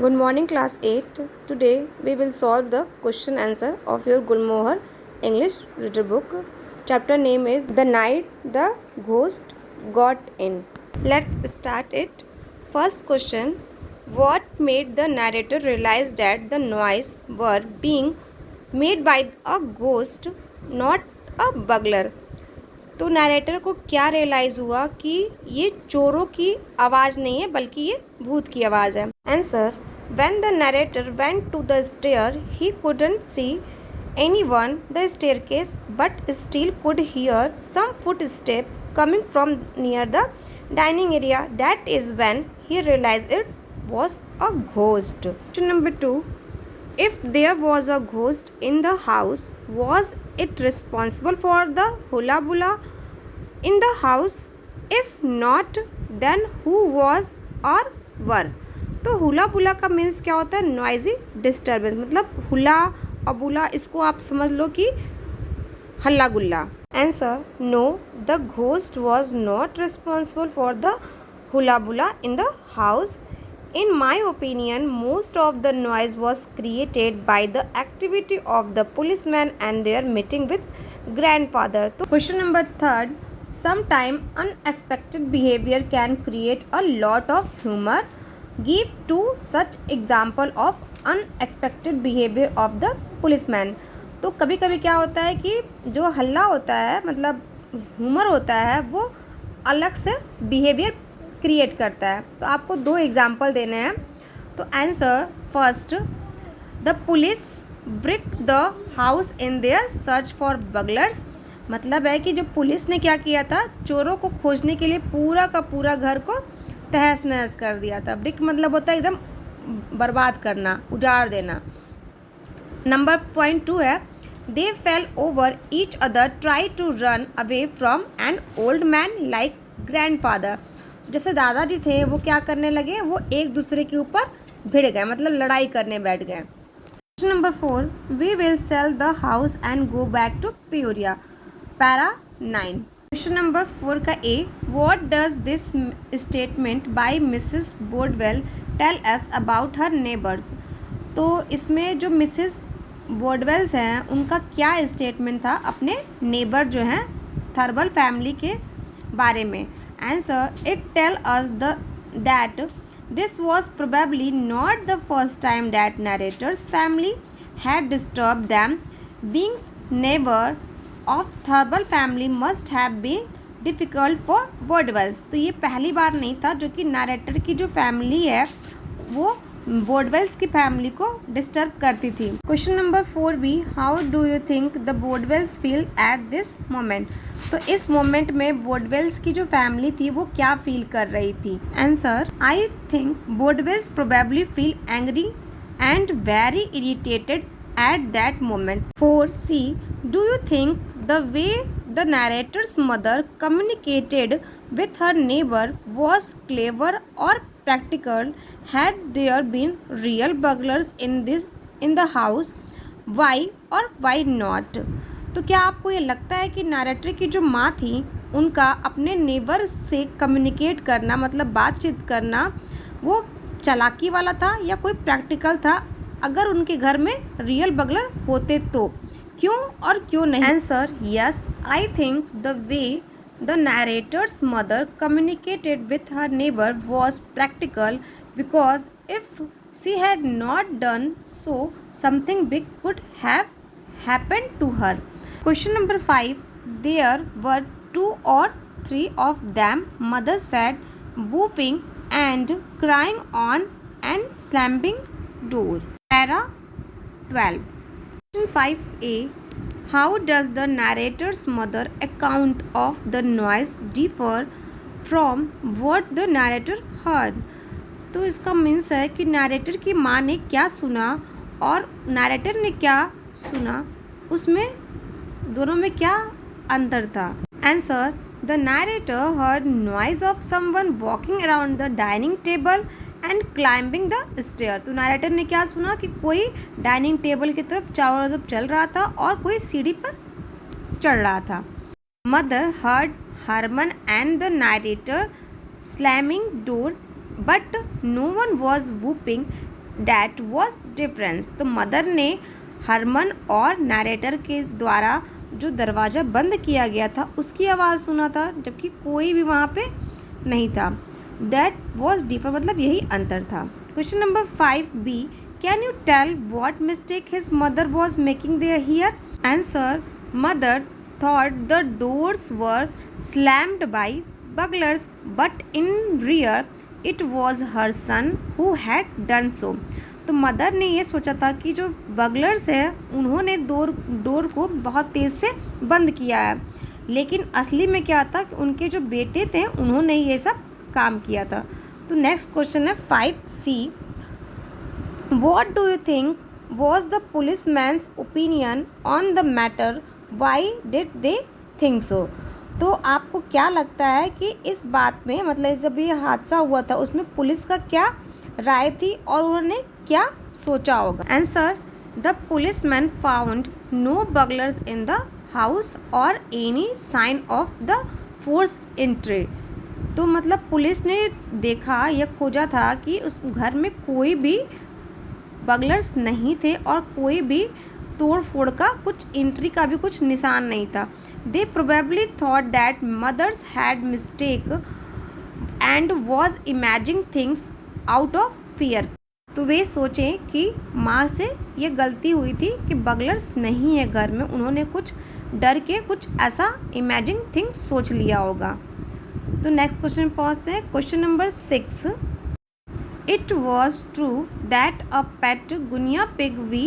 Good morning, class 8. Today we will solve the question answer of your Gulmohar English reader book. Chapter name is The Night the Ghost Got In. Let's start it. First question: what made the narrator realize that the noise were being made by a ghost, not a burglar? तो narrator को क्या realise हुआ कि ये चोरों की आवाज़ नहीं है बल्कि ये भूत की आवाज़ है. Answer: when the narrator went to the stair he couldn't see anyone the staircase but still could hear some footstep coming from near the dining area. That is when he realized it was a ghost. Question number 2: if there was a ghost in the house, was it responsible for the hula bula in the house? If not, then who was or were? तो hula बुला का means क्या होता है? Noisy disturbance. मतलब hula और बुला इसको आप समझ लो कि हल्ला गुल्ला. Answer: no, the ghost was not responsible for the hullabaloo in the house. In my opinion, most of the noise was created by the activity of the policemen and their meeting with grandfather. So question number 3: sometime unexpected behavior can create a lot of humor. Give two such example of unexpected behavior of the policeman. तो कभी कभी क्या होता है कि जो हल्ला होता है मतलब ह्यूमर होता है वो अलग से बिहेवियर क्रिएट करता है. तो आपको दो एग्जाम्पल देने हैं. तो answer: first, the police break the house in their search for burglars. मतलब है कि जो पुलिस ने क्या किया था, चोरों को खोजने के लिए पूरा का पूरा घर को तहस नहस कर दिया था. ब्रिक मतलब होता है एकदम बर्बाद करना, उजाड़ देना. नंबर पॉइंट 2 है, they fell over each other, try to run away from an old man like grandfather. जैसे दादाजी थे वो क्या करने लगे, वो एक दूसरे के ऊपर भिड़ गए, मतलब लड़ाई करने बैठ गए. Question number 4: we will sell the house and go back to Peoria. Para 9. Question number 4 का A, what does this statement by Mrs Bodwell tell us about her neighbours. तो इसमें जो मिसेस बोर्डवेल्स हैं उनका क्या स्टेटमेंट था अपने नेबर जो हैं थर्बल फैमिली के बारे में. Answer: it tell us that this was probably not the first time that narrator's family had disturbed them. Being neighbor of Thurble family must have been difficult for Bordwells. तो ये पहली बार नहीं था जो कि नरेटर की जो फैमिली है वो बोर्डवेल्स की फैमिली को डिस्टर्ब करती थी. क्वेश्चन नंबर 4 भी, how do you think the Bodwells feel at this moment. तो इस मोमेंट में बोर्डवेल्स की जो फैमिली थी वो क्या फील कर रही थी. Answer: I think Bodwells probably feel angry and very irritated at that moment. 4C, do you think the way the narrator's mother communicated with her neighbour was clever और practical? Had there been real burglars in the house? Why or why not? तो क्या आपको ये लगता है कि narrator की जो माँ थी उनका अपने नेबर से कम्युनिकेट करना मतलब बातचीत करना वो चालाकी वाला था या कोई प्रैक्टिकल था? अगर उनके घर में रियल बगलर होते तो क्यों और क्यों नहीं. Answer: yes, I think the way the narrator's mother communicated with her neighbor was practical, because if she had not done so, something big could have happened to her. Question number 5: there were 2 or 3 of them, mother said, whooping and crying on and slamming door. Para 12. Question 5A, how does the narrator's mother account of the noise differ from what the narrator heard? तो इसका means है कि narrator की माँ ने क्या सुना और नरेटर ने क्या सुना, उसमें दोनों में क्या अंतर था. Answer: the narrator heard noise of someone walking around the dining table and climbing the stair. तो नरेटर ने क्या सुना कि कोई डाइनिंग टेबल की तरफ चारों तरफ चल रहा था और कोई सीढ़ी पर चढ़ रहा था. Mother heard Herman and the narrator slamming door but no one was whooping. that was difference. तो मदर ने हरमन और नरेटर के द्वारा जो दरवाज़ा बंद किया गया था उसकी आवाज़ सुना था, जबकि कोई भी वहाँ पे नहीं था. That was different मतलब यही अंतर था. Question number 5B. Can you tell what mistake his mother was making there here? Answer. Mother thought the doors were slammed by burglars, but in rear it was her son who had done so. तो mother ने ये सोचा था कि जो बगलर्स है उन्होंने door को बहुत तेज़ से बंद किया है, लेकिन असली में क्या था कि उनके जो बेटे थे उन्होंने ये सब काम किया था. तो नेक्स्ट क्वेश्चन है 5C. What do you think was the policeman's opinion on the matter, why did they think so? तो आपको क्या लगता है कि इस बात में मतलब जब ये हादसा हुआ था उसमें पुलिस का क्या राय थी और उन्होंने क्या सोचा होगा? Answer. The policeman found no burglars in the house और any sign of the force entry. तो मतलब पुलिस ने देखा या खोजा था कि उस घर में कोई भी बगलर्स नहीं थे और कोई भी तोड़ फोड़ का कुछ एंट्री का भी कुछ निशान नहीं था. They probably thought that mother's had mistake and was imaging things out of fear. तो वे सोचें कि माँ से ये गलती हुई थी कि बगलर्स नहीं है घर में, उन्होंने कुछ डर के कुछ ऐसा इमेजिंग थिंग सोच लिया होगा. तो नेक्स्ट क्वेश्चन पहुँचते हैं. Question number 6. It was true that a pet guinea pig we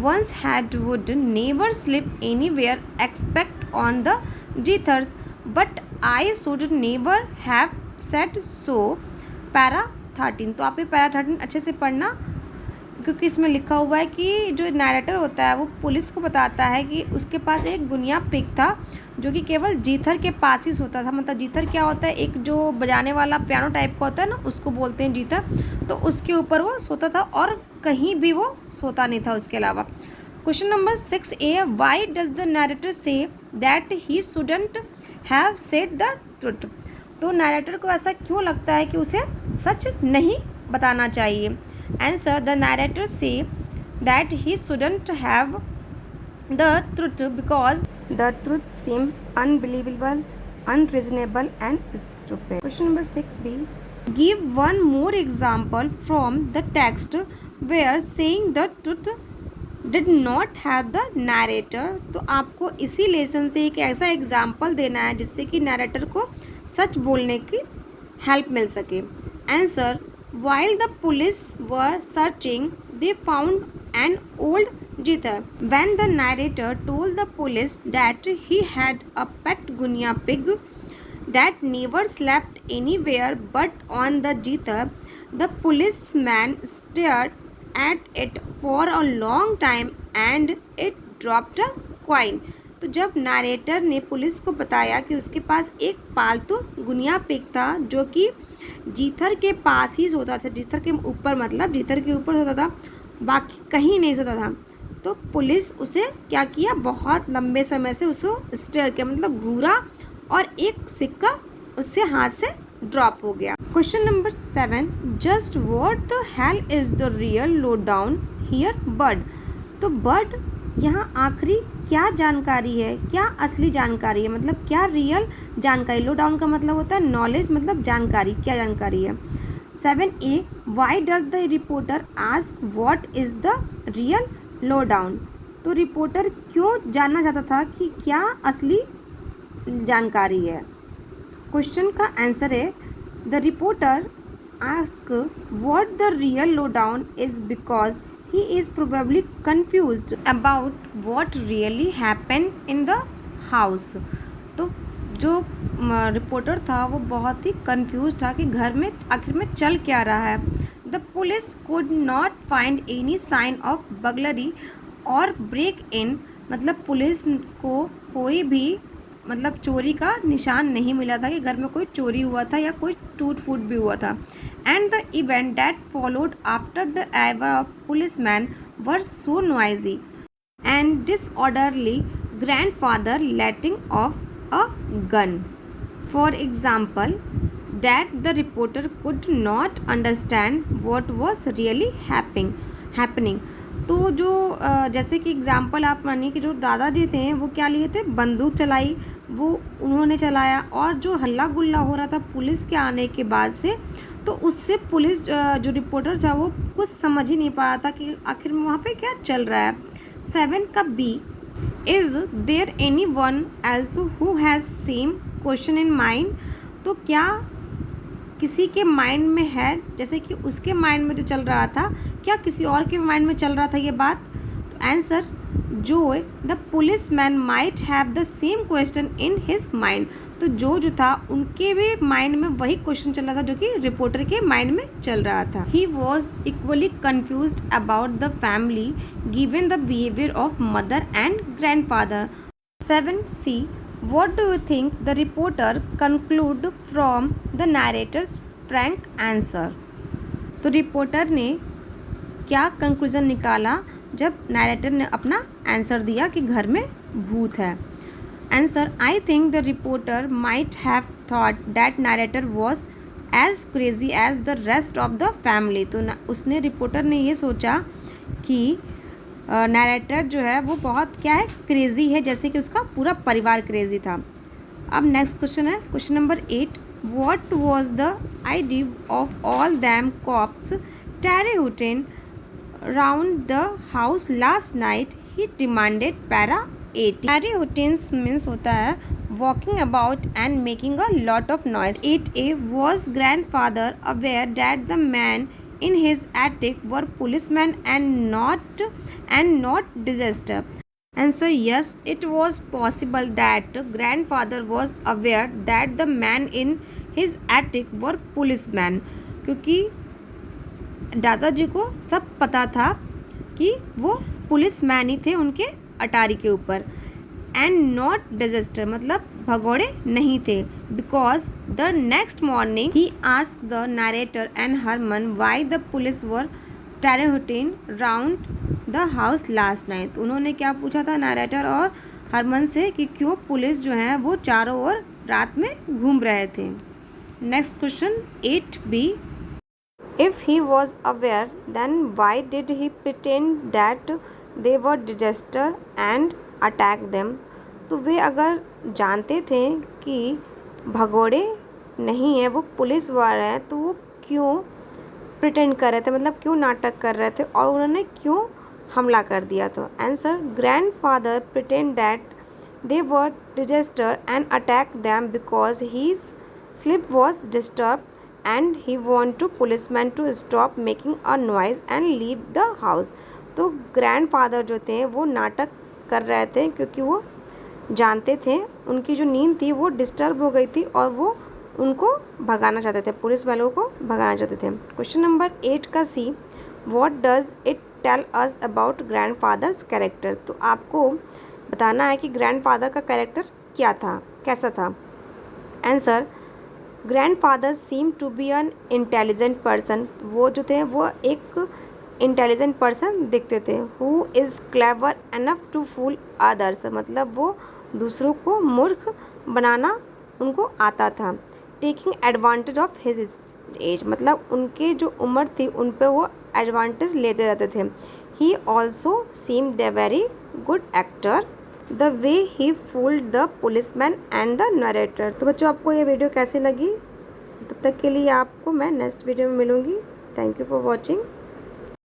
once had would never sleep anywhere except on the jitters, but I should never have said so. Para 13. तो आप ये para 13 अच्छे से पढ़ना, क्योंकि इसमें लिखा हुआ है कि जो नैरेटर होता है वो पुलिस को बताता है कि उसके पास एक गुनिया पिग था जो कि केवल जीथर के पास ही सोता था. मतलब जीथर क्या होता है, एक जो बजाने वाला पियानो टाइप का होता है ना, उसको बोलते हैं जीथर. तो उसके ऊपर वो सोता था और कहीं भी वो सोता नहीं था उसके अलावा. Question number 6A. Why does the narrator say that he shouldn't have said the truth? तो नैरेटर को ऐसा क्यों लगता है कि उसे सच नहीं बताना चाहिए? Answer. The narrator say that he shouldn't have the truth because the truth seemed unbelievable, unreasonable and stupid. Question number 6B. Give one more example from the text where saying the truth did not have the narrator. तो आपको इसी lesson से एक ऐसा example देना है जिससे कि नैरेटर को सच बोलने की हेल्प मिल सके. Answer. While the police were searching, they found an old jither. When the narrator told the police that he had a pet guinea pig that never slept anywhere but on the jither, the policeman stared at it for a long time and it dropped a coin. तो जब narrator ने police को बताया कि उसके पास एक पालतू गुनिया pig था जो कि जीथर के पास ही सोता था, जीथर के ऊपर मतलब जीथर के ऊपर सोता था, बाकी कहीं नहीं सोता था, तो पुलिस उसे क्या किया, बहुत लंबे समय से उसको स्टेयर किया, मतलब घूरा और एक सिक्का उससे हाथ से ड्रॉप हो गया. Question number 7. Just what the hell is the real low down here bird? तो बर्ड यहाँ आखिरी क्या जानकारी है, क्या असली जानकारी है, मतलब क्या रियल जानकारी. लो डाउन का मतलब होता है नॉलेज, मतलब जानकारी, क्या जानकारी है. 7A. Why does the reporter ask what is the real low down? तो रिपोर्टर क्यों जानना चाहता था कि क्या असली जानकारी है? क्वेश्चन का आंसर है the reporter ask what the real low down is because he is probably confused about what really happened in the house. तो जो रिपोर्टर था वो बहुत ही कंफ्यूज था कि घर में आखिर में चल क्या रहा है. The police could not find any sign of burglary और ब्रेक इन, मतलब पुलिस को कोई भी मतलब चोरी का निशान नहीं मिला था कि घर में कोई चोरी हुआ था या कोई टूट फूट भी हुआ था. And the event that followed after the arrival of policeman were so noisy and disorderly, grandfather letting of a gun. For example that the reporter could not understand what was really happening. तो जो जैसे कि example आप मानिए कि जो दादाजी थे वो क्या लिए थे, बंदूक चलाई, वो उन्होंने चलाया, और जो हल्ला गुल्ला हो रहा था पुलिस के आने के बाद से, तो उससे पुलिस जो रिपोर्टर था वो कुछ समझ ही नहीं पा रहा था कि आखिर वहाँ पे क्या चल रहा है। 7 का B, is there anyone else who has same question in mind. तो क्या किसी के माइंड में है, जैसे कि उसके माइंड में जो चल रहा था, क्या किसी और के माइंड में चल रहा था ये बात। तो आंसर, जो the police man might have the same question in his mind. तो जो था उनके भी माइंड में वही क्वेश्चन चल रहा था जो कि रिपोर्टर के माइंड में चल रहा था। He was equally confuse about the family given the behaviour of mother and grandfather. 7C, what do you think the reporter conclude from the narrator's frank answer? तो रिपोर्टर ने क्या कंक्लूजन निकाला जब नैरेटर ने अपना आंसर दिया कि घर में भूत है। Answer, I think the reporter might have thought that narrator was as crazy as the rest of the family. तो उसने रिपोर्टर ने ये सोचा कि नैरेटर जो है वो बहुत क्या है, क्रेज़ी है, जैसे कि उसका पूरा परिवार क्रेज़ी था। अब नेक्स्ट क्वेश्चन है question number 8, what was the idea of all them cops tarryhootin round the house last night, he demanded para 8। टेरेहुटिन्स मीन्स होता है walking about and making a lot of noise. 8A, was grandfather aware that the man in his attic were policemen and not disaster? Answer, yes, it was possible that grandfather was aware that the man in his attic were policemen, क्योंकि दादाजी को सब पता था कि वो policeman ही थे उनके अटारी के ऊपर। एंड नॉट डिजास्टर मतलब भगोड़े नहीं थे, because the next morning he asked the narrator and Herman why the police were tarryhootin round the house last night. उन्होंने क्या पूछा था नरेटर और हरमन से कि क्यों पुलिस जो है वो चारों ओर रात में घूम रहे थे। Next question 8B, if he was aware then why did he pretend that they were disaster and attack them. तो वे अगर जानते थे कि भगोड़े नहीं है, वो पुलिस वाले हैं, तो वो क्यों प्रिटेंड कर रहे थे, मतलब क्यों नाटक कर रहे थे और उन्होंने क्यों हमला कर दिया। तो answer, grandfather pretend that they were disaster and attack them because his sleep was disturb and he want to policeman to stop making a noise and leave the house. तो ग्रैंडफादर जो थे वो नाटक कर रहे थे क्योंकि वो जानते थे उनकी जो नींद थी वो डिस्टर्ब हो गई थी और वो उनको भगाना चाहते थे, पुलिस वालों को भगाना चाहते थे। क्वेश्चन नंबर 8 का C, what does it tell us about grandfather's character. तो आपको बताना है कि ग्रैंडफादर का कैरेक्टर क्या था, कैसा था। Answer, grandfather seem to be an intelligent person. वो जो थे वो एक इंटेलिजेंट पर्सन दिखते थे। Who is clever enough to fool others, मतलब वो दूसरों को मूर्ख बनाना उनको आता था। Taking advantage of his age, मतलब उनके जो उम्र थी उन पे वो एडवांटेज लेते रहते थे। He also seemed a very good actor the way he fooled the policeman and the narrator. तो बच्चों, आपको ये वीडियो कैसी लगी? तब तक के लिए आपको मैं नेक्स्ट वीडियो में मिलूँगी। Thank you for watching.